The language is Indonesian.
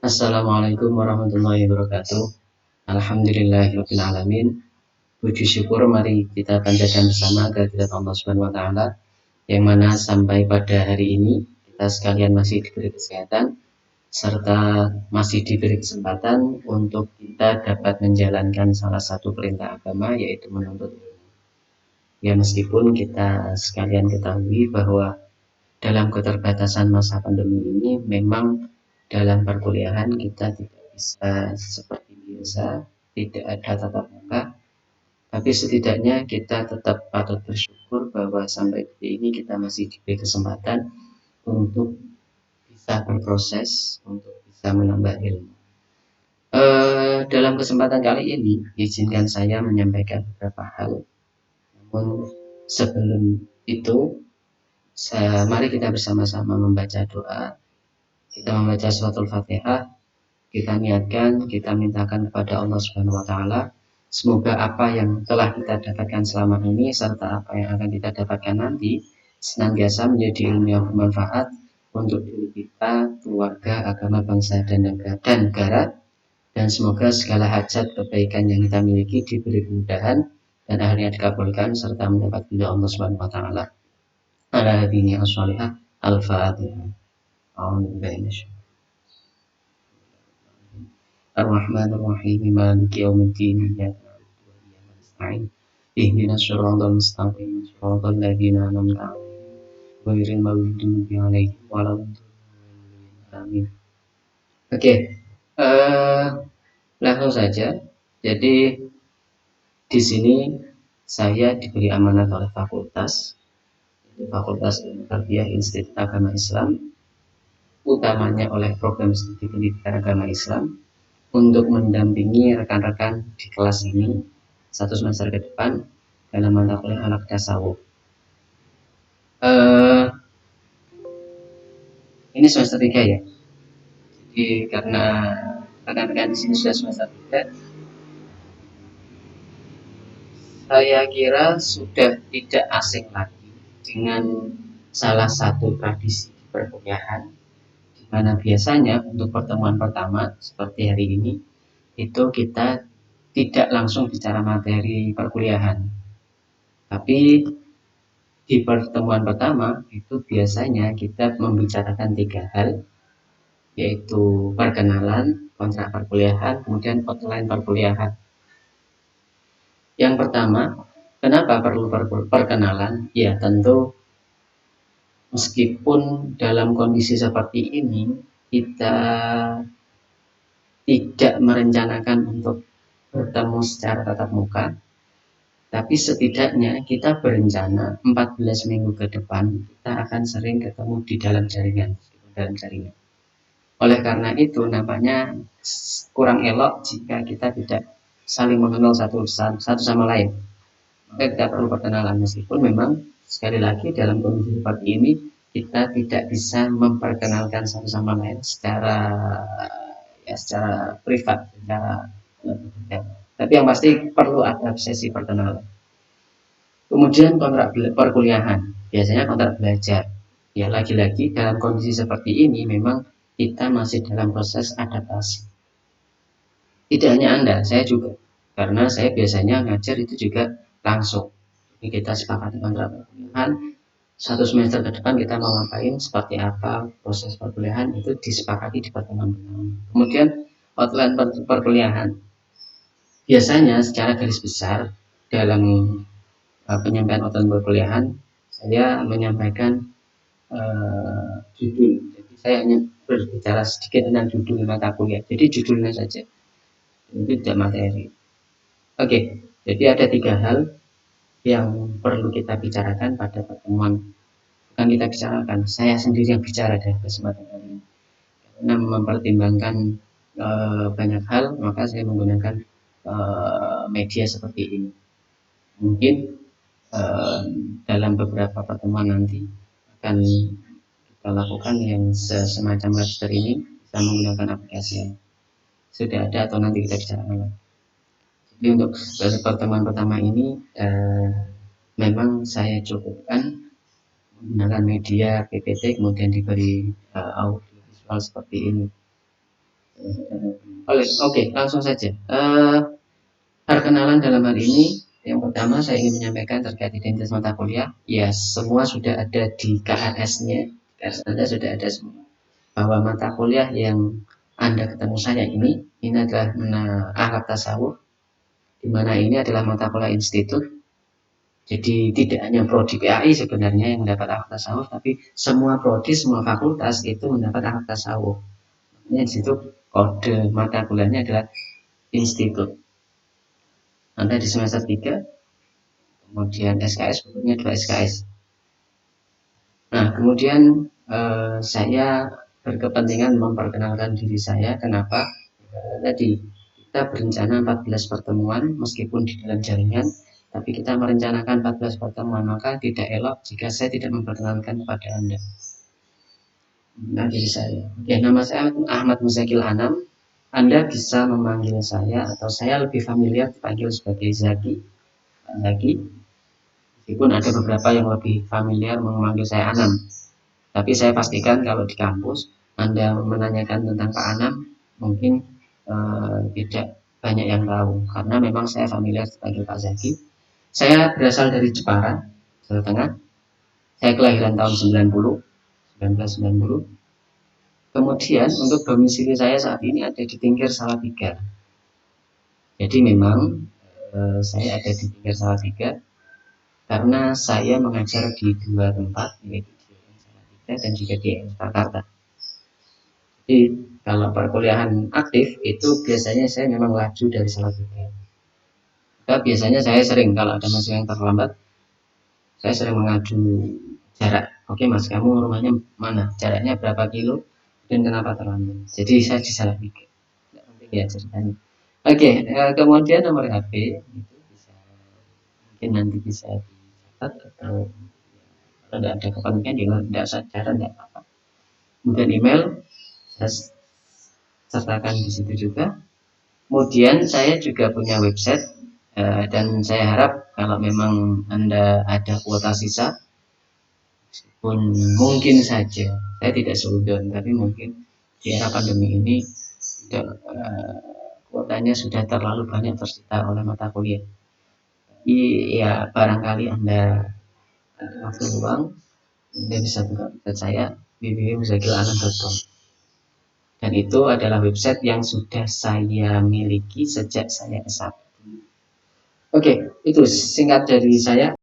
Assalamualaikum warahmatullahi wabarakatuh. Alhamdulillahirabbil alamin. Puji syukur mari kita panjatkan bersama kehadirat Allah Subhanahu wa taala yang mana sampai pada hari ini kita sekalian masih diberi kesehatan serta masih diberi kesempatan untuk kita dapat menjalankan salah satu perintah agama yaitu menuntut ilmu. Ya meskipun kita sekalian ketahui bahwa dalam keterbatasan masa pandemi ini memang dalam perkuliahan kita tidak bisa seperti biasa, tidak ada tatap muka, tapi setidaknya kita tetap patut bersyukur bahwa sampai detik ini kita masih diberi kesempatan untuk bisa berproses, untuk bisa menambah ilmu. Dalam kesempatan kali ini, izinkan saya menyampaikan beberapa hal. Namun sebelum itu, mari kita bersama-sama membaca doa. Kita membaca surat Al-Fatihah, kita niatkan, kita mintakan kepada Allah Subhanahu wa taala semoga apa yang telah kita dapatkan selama ini serta apa yang akan kita dapatkan nanti senantiasa menjadi ilmu yang bermanfaat untuk diri kita, keluarga, agama, bangsa dan negara, dan semoga segala hajat kebaikan yang kita miliki diberi kemudahan dan akhirnya dikabulkan serta mendapat ridha Allah Subhanahu wa taala. Ala hadini as-salihah al-Fatihah. Ar-Rahmanir-Rahim Maliki yaumiddin Iyyaka na'budu wa iyyaka nasta'in Ihdinas siratal mustaqim Siratal ladzina an'amta 'alaihim ghairil maghdubi 'alaihim waladdallin. Amin. Oke, langsung saja. Jadi di sini saya diberi amanat oleh Fakultas Ilmu Tarbiyah Institut Agama Islam, utamanya oleh program studi pendidikan agama Islam, untuk mendampingi rekan-rekan di kelas ini satu semester ke depan dalam mata kuliah anak tasawuf. Ini semester 3 ya. Jadi karena rekan-rekan di sini sudah semester 3, saya kira sudah tidak asing lagi dengan salah satu tradisi di perkuliahan, di mana biasanya untuk pertemuan pertama seperti hari ini itu kita tidak langsung bicara materi perkuliahan, tapi di pertemuan pertama itu biasanya kita membicarakan 3 hal, yaitu perkenalan, kontrak perkuliahan, kemudian outline perkuliahan. Yang pertama, kenapa perlu perkenalan? Ya tentu meskipun dalam kondisi seperti ini kita tidak merencanakan untuk bertemu secara tatap muka, tapi setidaknya kita berencana 14 minggu ke depan kita akan sering ketemu di dalam jaringan. Oleh karena itu nampaknya kurang elok jika kita tidak saling mengenal satu sama lain. Maka kita perlu perkenalan, meskipun memang sekali lagi dalam kondisi seperti ini kita tidak bisa memperkenalkan satu sama lain secara privat, tapi yang pasti perlu ada sesi perkenalan. Kemudian kontrak perkuliahan, biasanya kontrak belajar. Ya lagi-lagi dalam kondisi seperti ini memang kita masih dalam proses adaptasi. Tidak hanya Anda, saya juga. Karena saya biasanya ngajar itu juga langsung. Jadi kita sepakati kontrak perkuliahan, satu semester ke depan kita mau ngapain, seperti apa proses perkuliahan itu disepakati di pertemuan pertama. Kemudian outline perkuliahan. Biasanya secara garis besar dalam penyampaian outline perkuliahan saya menyampaikan judul. Jadi saya hanya berbicara sedikit tentang judul mata kuliah. Jadi judulnya saja, itu tidak materi. Oke, jadi ada 3 hal yang perlu kita bicarakan pada pertemuan. Bukan kita bicarakan, saya sendiri yang bicara dari kesempatan kali ini. Karena mempertimbangkan banyak hal, maka saya menggunakan media seperti ini. Mungkin dalam beberapa pertemuan nanti akan kita lakukan yang semacam register ini bisa menggunakan aplikasi yang sudah ada atau nanti kita bicarakan. Jadi untuk pertemuan pertama ini memang saya cukupkan menggunakan media PPT kemudian diberi audio visual seperti ini. Oke, langsung saja. Perkenalan dalam hal ini, yang pertama saya ingin menyampaikan terkait identitas mata kuliah. Ya, semua sudah ada di KRS-nya. KRS Anda sudah ada semua. Bahwa mata kuliah yang Anda ketemu saya ini adalah akhlak tasawuf, di mana ini adalah mata kuliah institut. Jadi tidak hanya prodi PAI sebenarnya yang mendapat akhlak tasawuf, tapi semua prodi, semua fakultas itu mendapat akhlak tasawuf. Ini di situ kode mata kuliahnya adalah institut. Anda di semester 3, kemudian SKS, bukunya 2 SKS. Nah, kemudian saya berkepentingan memperkenalkan diri saya. Kenapa? Tadi kita berencana 14 pertemuan meskipun di dalam jaringan, tapi kita merencanakan 14 pertemuan, maka tidak elok jika saya tidak memperkenalkan kepada Anda. Nah, diri saya. Oke, nama saya Ahmad Muzakil Anam. Anda bisa memanggil saya atau saya lebih familiar dipanggil sebagai Zaki. Zaki. Meskipun ada beberapa yang lebih familiar memanggil saya Anam. Tapi saya pastikan kalau di kampus Anda menanyakan tentang Pak Anam, mungkin tidak banyak yang tahu karena memang saya familiar sebagai Pak Zaki. Saya berasal dari Jepara, Jawa Tengah. Saya kelahiran tahun 1990. Kemudian untuk domisili saya saat ini ada di Tingkir Salatiga. Jadi memang saya ada di Tingkir Salatiga karena saya mengajar di dua tempat, yaitu di Salatiga dan juga di Jakarta. Jadi kalau perkuliahan aktif itu biasanya saya memang laju dari Salatiga. Nah, biasanya saya sering kalau ada mahasiswa yang terlambat, saya sering mengaju jarak. Oke mas, kamu rumahnya mana? Jaraknya berapa kilo? Dan kenapa terlambat? Jadi saya di Salatiga. Tidak penting ya ceritanya. Oke, kemudian nomor HP itu bisa mungkin nanti bisa dicatat atau kalau tidak ada kepentingan ya tidak usah cara tidak apa-apa. Kemudian email saya sertakan di situ juga. Kemudian saya juga punya website dan saya harap kalau memang Anda ada kuota sisa, pun mungkin saja saya tidak seudon, tapi mungkin di era pandemi ini tidak, kuotanya sudah terlalu banyak tersita oleh mata kuliah. Iya, barangkali Anda ada waktu luang, Anda bisa buka website saya www.muzakilanam.com. Dan itu adalah website yang sudah saya miliki sejak saya S1. Oke, itu singkat dari saya.